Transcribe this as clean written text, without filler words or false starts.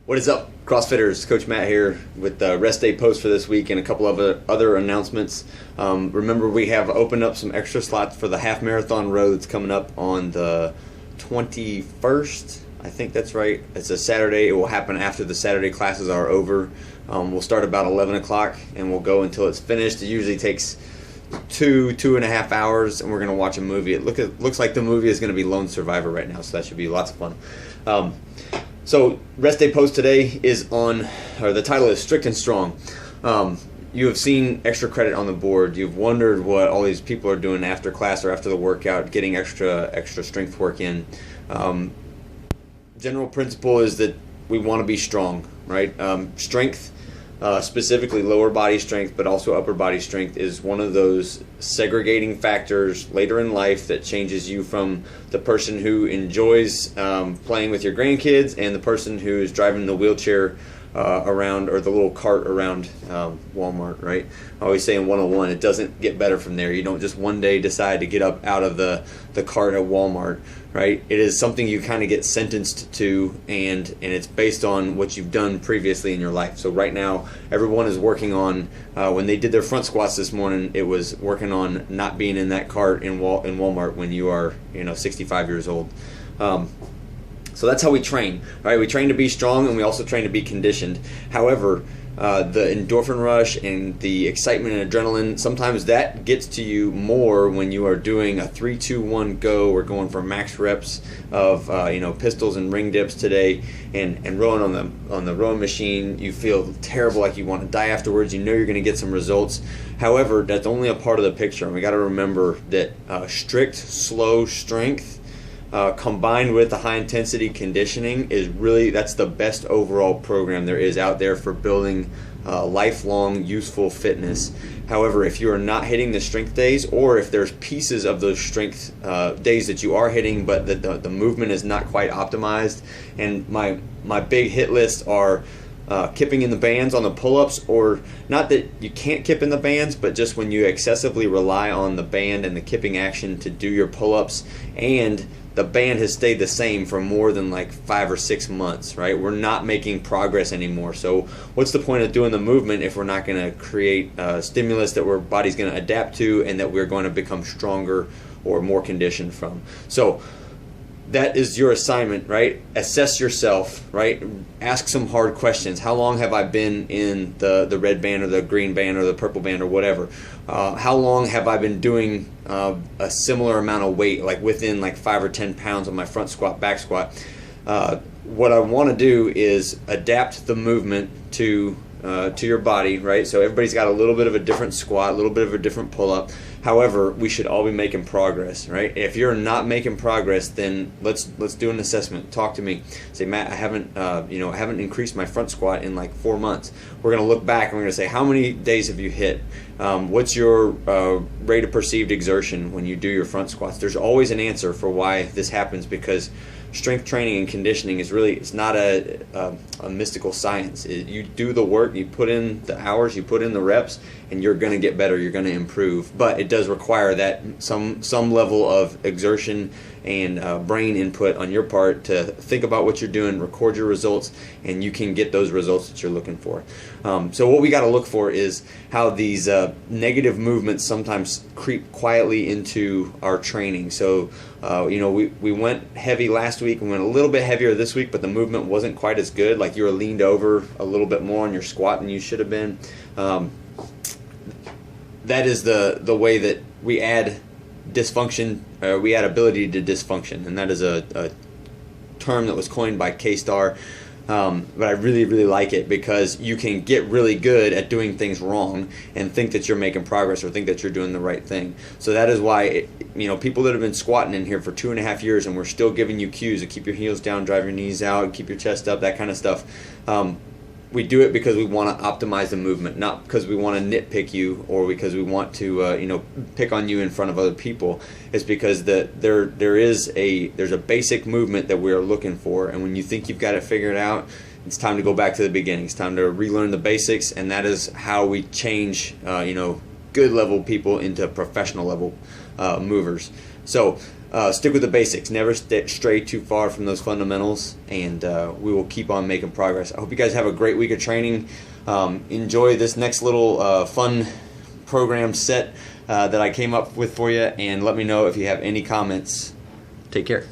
What is up, CrossFitters? Coach Matt here with the rest day post for this week and a couple of other announcements. Remember, we have opened up some extra slots for the half marathon row that's coming up on the 21st. I think that's right. It's a Saturday. It will happen after the Saturday classes are over. We'll start about 11 o'clock and we'll go until it's finished. It usually takes two and a half hours, and we're going to watch a movie. It looks like the movie is going to be Lone Survivor right now, so that should be lots of fun. So rest day post today is on, or the title is Strict and Strong. You have seen extra credit on the board. You've wondered what all these people are doing after class or after the workout, getting extra strength work in. General principle is that we want to be strong, right? Strength, specifically lower body strength, but also upper body strength, is one of those segregating factors later in life that changes you from the person who enjoys playing with your grandkids and the person who is driving the wheelchair around, or the little cart around Walmart, right? I always say in 101, it doesn't get better from there. You don't just one day decide to get up out of the cart at Walmart, right? It is something you kind of get sentenced to, and it's based on what you've done previously in your life. So right now, everyone is working on, when they did their front squats this morning, it was working on not being in that cart in Walmart when you are 65 years old. So that's how we train, right? We train to be strong, and we also train to be conditioned. However, the endorphin rush and the excitement and adrenaline, sometimes that gets to you more when you are doing a 3-2-1 go. We're going for max reps of pistols and ring dips today, and rowing on the rowing machine. You feel terrible, like you want to die afterwards. You know you're going to get some results. However, that's only a part of the picture, and we got to remember that strict, slow strength combined with the high intensity conditioning that's the best overall program there is out there for building lifelong useful fitness. However, if you are not hitting the strength days, or if there's pieces of those strength days that you are hitting but the movement is not quite optimized, and my big hit list are kipping in the bands on the pull-ups, or not that you can't kip in the bands, but just when you excessively rely on the band and the kipping action to do your pull-ups, and the band has stayed the same for more than like 5 or 6 months, right? We're not making progress anymore. So what's the point of doing the movement if we're not going to create stimulus that our body's going to adapt to and that we're going to become stronger or more conditioned from? So that is your assignment, right? Assess yourself, right? Ask some hard questions. How long have I been in the red band or the green band or the purple band or whatever? How long have I been doing a similar amount of weight, like within like 5 or 10 pounds on my front squat, back squat? What I want to do is adapt the movement to your body, right? So everybody's got a little bit of a different squat, a little bit of a different pull-up. However, we should all be making progress, right? If you're not making progress, then let's do an assessment. Talk to me. Say, Matt, I haven't increased my front squat in like 4 months. We're going to look back and we're going to say, how many days have you hit? What's your rate of perceived exertion when you do your front squats? There's always an answer for why this happens, because strength training and conditioning is it's not a mystical science. You do the work, you put in the hours, you put in the reps, and you're going to get better, you're going to improve. But it does require that some level of exertion and brain input on your part to think about what you're doing, record your results, and you can get those results that you're looking for. So what we got to look for is how these negative movements sometimes creep quietly into our training. So we went heavy last week and went a little bit heavier this week, but the movement wasn't quite as good. Like you were leaned over a little bit more on your squat than you should have been. That is the way that we add dysfunction, we add ability to dysfunction, and that is a term that was coined by K-Star. But I really, really like it, because you can get really good at doing things wrong and think that you're making progress or think that you're doing the right thing. So that is why people that have been squatting in here for 2.5 years and we're still giving you cues to keep your heels down, drive your knees out, keep your chest up, that kind of stuff. We do it because we want to optimize the movement, not because we want to nitpick you or because we want to pick on you in front of other people. It's because there's a basic movement that we're looking for, and when you think you've got it figured out, it's time to go back to the beginning. It's time to relearn the basics, and that is how we change good level people into professional level movers. So stick with the basics. Never stray too far from those fundamentals, and we will keep on making progress. I hope you guys have a great week of training. Enjoy this next little fun program set that I came up with for you, and let me know if you have any comments. Take care.